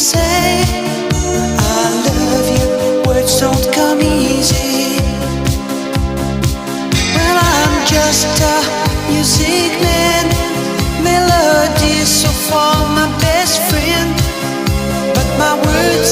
say I love you, words don't come easy. Well, I'm just a music man, melody so far my best friend, but my words